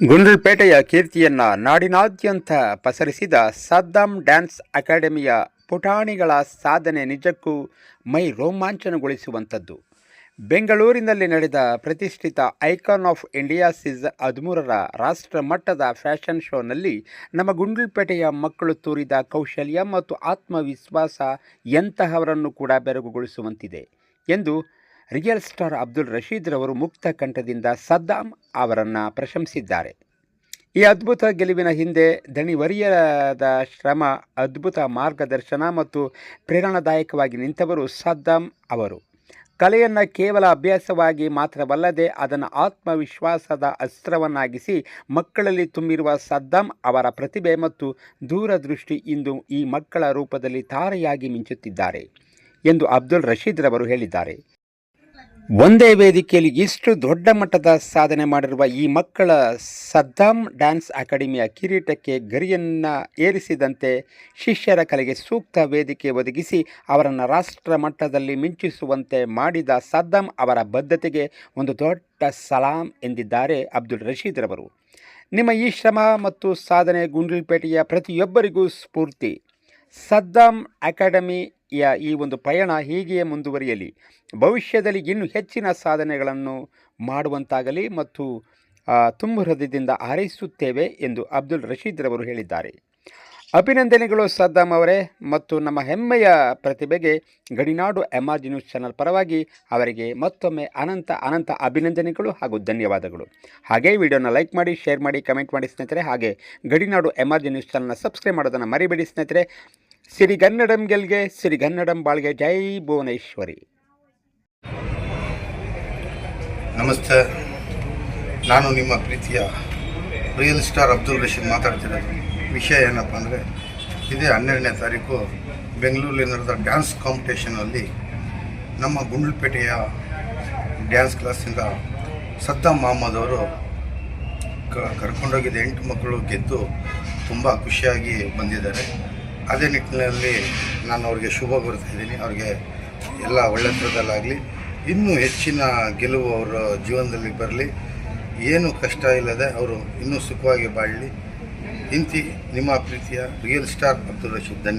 ಗುಂಡ್ಲುಪೇಟೆಯ ಕೀರ್ತಿಯನ್ನ ನಾಡಿನಾದ್ಯಂತ ಪಸರಿಸಿದ ಸದ್ದಾಂ ಡ್ಯಾನ್ಸ್ ಅಕಾಡೆಮಿಯ ಪುಟಾಣಿಗಳ ಸಾಧನೆ ನಿಜಕ್ಕೂ ಮೈ ರೋಮಾಂಚನಗೊಳಿಸುವಂಥದ್ದು. ಬೆಂಗಳೂರಿನಲ್ಲಿ ನಡೆದ ಪ್ರತಿಷ್ಠಿತ ಐಕಾನ್ ಆಫ್ ಇಂಡಿಯಾ ಸೀಸನ್ 13ರ ರಾಷ್ಟ್ರ ಮಟ್ಟದ ಫ್ಯಾಷನ್ ಶೋನಲ್ಲಿ ನಮ್ಮ ಗುಂಡ್ಲುಪೇಟೆಯ ಮಕ್ಕಳು ತೋರಿದ ಕೌಶಲ್ಯ ಮತ್ತು ಆತ್ಮವಿಶ್ವಾಸ ಎಂತಹವರನ್ನು ಕೂಡ ಬೆರಗುಗೊಳಿಸುವಂತಿದೆ ಎಂದು ರಿಯಲ್ ಸ್ಟಾರ್ ಅಬ್ದುಲ್ ರಶೀದ್ ರವರು ಮುಕ್ತ ಕಂಠದಿಂದ ಸದ್ದಾಂ ಅವರನ್ನು ಪ್ರಶಂಸಿದ್ದಾರೆ. ಈ ಅದ್ಭುತ ಗೆಲುವಿನ ಹಿಂದೆ ದಣಿವರಿಯದ ಶ್ರಮ, ಅದ್ಭುತ ಮಾರ್ಗದರ್ಶನ ಮತ್ತು ಪ್ರೇರಣಾದಾಯಕವಾಗಿ ನಿಂತವರು ಸದ್ದಾಂ ಅವರು. ಕಲೆಯನ್ನು ಕೇವಲ ಅಭ್ಯಾಸವಾಗಿ ಮಾತ್ರವಲ್ಲದೆ ಅದನ್ನು ಆತ್ಮವಿಶ್ವಾಸದ ಅಸ್ತ್ರವನ್ನಾಗಿಸಿ ಮಕ್ಕಳಲ್ಲಿ ತುಂಬಿರುವ ಸದ್ದಾಂ ಅವರ ಪ್ರತಿಭೆ ಮತ್ತು ದೂರದೃಷ್ಟಿ ಇಂದು ಈ ಮಕ್ಕಳ ರೂಪದಲ್ಲಿ ತಾರೆಯಾಗಿ ಮಿಂಚುತ್ತಿದ್ದಾರೆ ಎಂದು ಅಬ್ದುಲ್ ರಶೀದ್ ರವರು ಹೇಳಿದ್ದಾರೆ. ಒಂದೇ ವೇದಿಕೆಯಲ್ಲಿ ಇಷ್ಟು ದೊಡ್ಡ ಮಟ್ಟದ ಸಾಧನೆ ಮಾಡಿರುವ ಈ ಮಕ್ಕಳ ಸದ್ದಾಂ ಡ್ಯಾನ್ಸ್ ಅಕಾಡೆಮಿಯ ಕಿರೀಟಕ್ಕೆ ಗರಿಯನ್ನು ಏರಿಸಿದಂತೆ ಶಿಷ್ಯರ ಕಲೆಗೆ ಸೂಕ್ತ ವೇದಿಕೆ ಒದಗಿಸಿ ಅವರನ್ನು ರಾಷ್ಟ್ರ ಮಟ್ಟದಲ್ಲಿ ಮಿಂಚಿಸುವಂತೆ ಮಾಡಿದ ಸದ್ದಾಂ ಅವರ ಬದ್ಧತೆಗೆ ಒಂದು ದೊಡ್ಡ ಸಲಾಂ ಎಂದಿದ್ದಾರೆ ಅಬ್ದುಲ್ ರಶೀದ್ ರವರು. ನಿಮ್ಮ ಈ ಶ್ರಮ ಮತ್ತು ಸಾಧನೆ ಗುಂಡ್ಲುಪೇಟೆಯ ಪ್ರತಿಯೊಬ್ಬರಿಗೂ ಸ್ಫೂರ್ತಿ. ಸದ್ದಾಂ ಅಕಾಡೆಮಿಯ ಈ ಒಂದು ಪಯಣ ಹೀಗೆಯೇ ಮುಂದುವರಿಯಲಿ, ಭವಿಷ್ಯದಲ್ಲಿ ಇನ್ನೂ ಹೆಚ್ಚಿನ ಸಾಧನೆಗಳನ್ನು ಮಾಡುವಂತಾಗಲಿ ಮತ್ತು ತುಂಬು ಹೃದಯದಿಂದ ಹಾರೈಸುತ್ತೇವೆ ಎಂದು ಅಬ್ದುಲ್ ರಶೀದ್ ರವರು ಹೇಳಿದ್ದಾರೆ. ಅಭಿನಂದನೆಗಳು ಸದ್ದಾಂ ಅವರೇ ಮತ್ತು ನಮ್ಮ ಹೆಮ್ಮೆಯ ಪ್ರತಿಭೆಗೆ ಗಡಿನಾಡು MRG ನ್ಯೂಸ್ ಚಾನಲ್ ಪರವಾಗಿ ಅವರಿಗೆ ಮತ್ತೊಮ್ಮೆ ಅನಂತ ಅಭಿನಂದನೆಗಳು ಹಾಗೂ ಧನ್ಯವಾದಗಳು. ಹಾಗೆ ವಿಡಿಯೋನ ಲೈಕ್ ಮಾಡಿ, ಶೇರ್ ಮಾಡಿ, ಕಮೆಂಟ್ ಮಾಡಿ ಸ್ನೇಹಿತರೆ. ಹಾಗೆ ಗಡಿನಾಡು MRG ನ್ಯೂಸ್ ಚಾನಲ್ನ ಸಬ್ಸ್ಕ್ರೈಬ್ ಮಾಡೋದನ್ನು ಮರಿಬೇಡಿ ಸ್ನೇಹಿತರೆ. ಸಿರಿಗನ್ನಡಂ ಗೆಲ್ಗೆ, ಸಿರಿಗನ್ನಡಂ ಬಾಳ್ಗೆ. ಜೈ ಭುವನೇಶ್ವರಿ. ನಮಸ್ತೆ, ನಾನು ನಿಮ್ಮ ಪ್ರೀತಿಯ ರಿಯಲ್ ಸ್ಟಾರ್ ಅಬ್ದುಲ್ ರಶೀದ್ ಮಾತಾಡ್ತಿರೋದು. ವಿಷಯ ಏನಪ್ಪ ಅಂದರೆ, ಇದೇ 12ನೇ ತಾರೀಕು ಬೆಂಗಳೂರಲ್ಲಿ ನಡೆದ ಡ್ಯಾನ್ಸ್ ಕಾಂಪಿಟೇಷನಲ್ಲಿ ನಮ್ಮ ಗುಂಡ್ಲುಪೇಟೆಯ ಡ್ಯಾನ್ಸ್ ಕ್ಲಾಸಿಂದ ಸದ್ದಾಂ ಮಹಮ್ಮದ್ ಅವರು ಕರ್ಕೊಂಡೋಗಿದ್ದ 8 ಮಕ್ಕಳು ಗೆದ್ದು ತುಂಬ ಖುಷಿಯಾಗಿ ಬಂದಿದ್ದಾರೆ. ಅದೇ ನಿಟ್ಟಿನಲ್ಲಿ ನಾನು ಅವ್ರಿಗೆ ಶುಭ ಕೋರ್ತಾಯಿದ್ದೀನಿ. ಅವ್ರಿಗೆ ಎಲ್ಲ ಒಳ್ಳೆತನದಲ್ಲಾಗಲಿ, ಇನ್ನೂ ಹೆಚ್ಚಿನ ಗೆಲುವು ಅವರ ಜೀವನದಲ್ಲಿ ಬರಲಿ, ಏನು ಕಷ್ಟ ಇಲ್ಲದೆ ಅವರು ಇನ್ನೂ ಸುಖವಾಗಿ ಬಾಳಲಿ. ಇಂತಿ ನಿಮ್ಮ ಪ್ರೀತಿಯ ರಿಯಲ್ ಸ್ಟಾರ್ ಅಬ್ದುಲ್ ರಶೀದ್.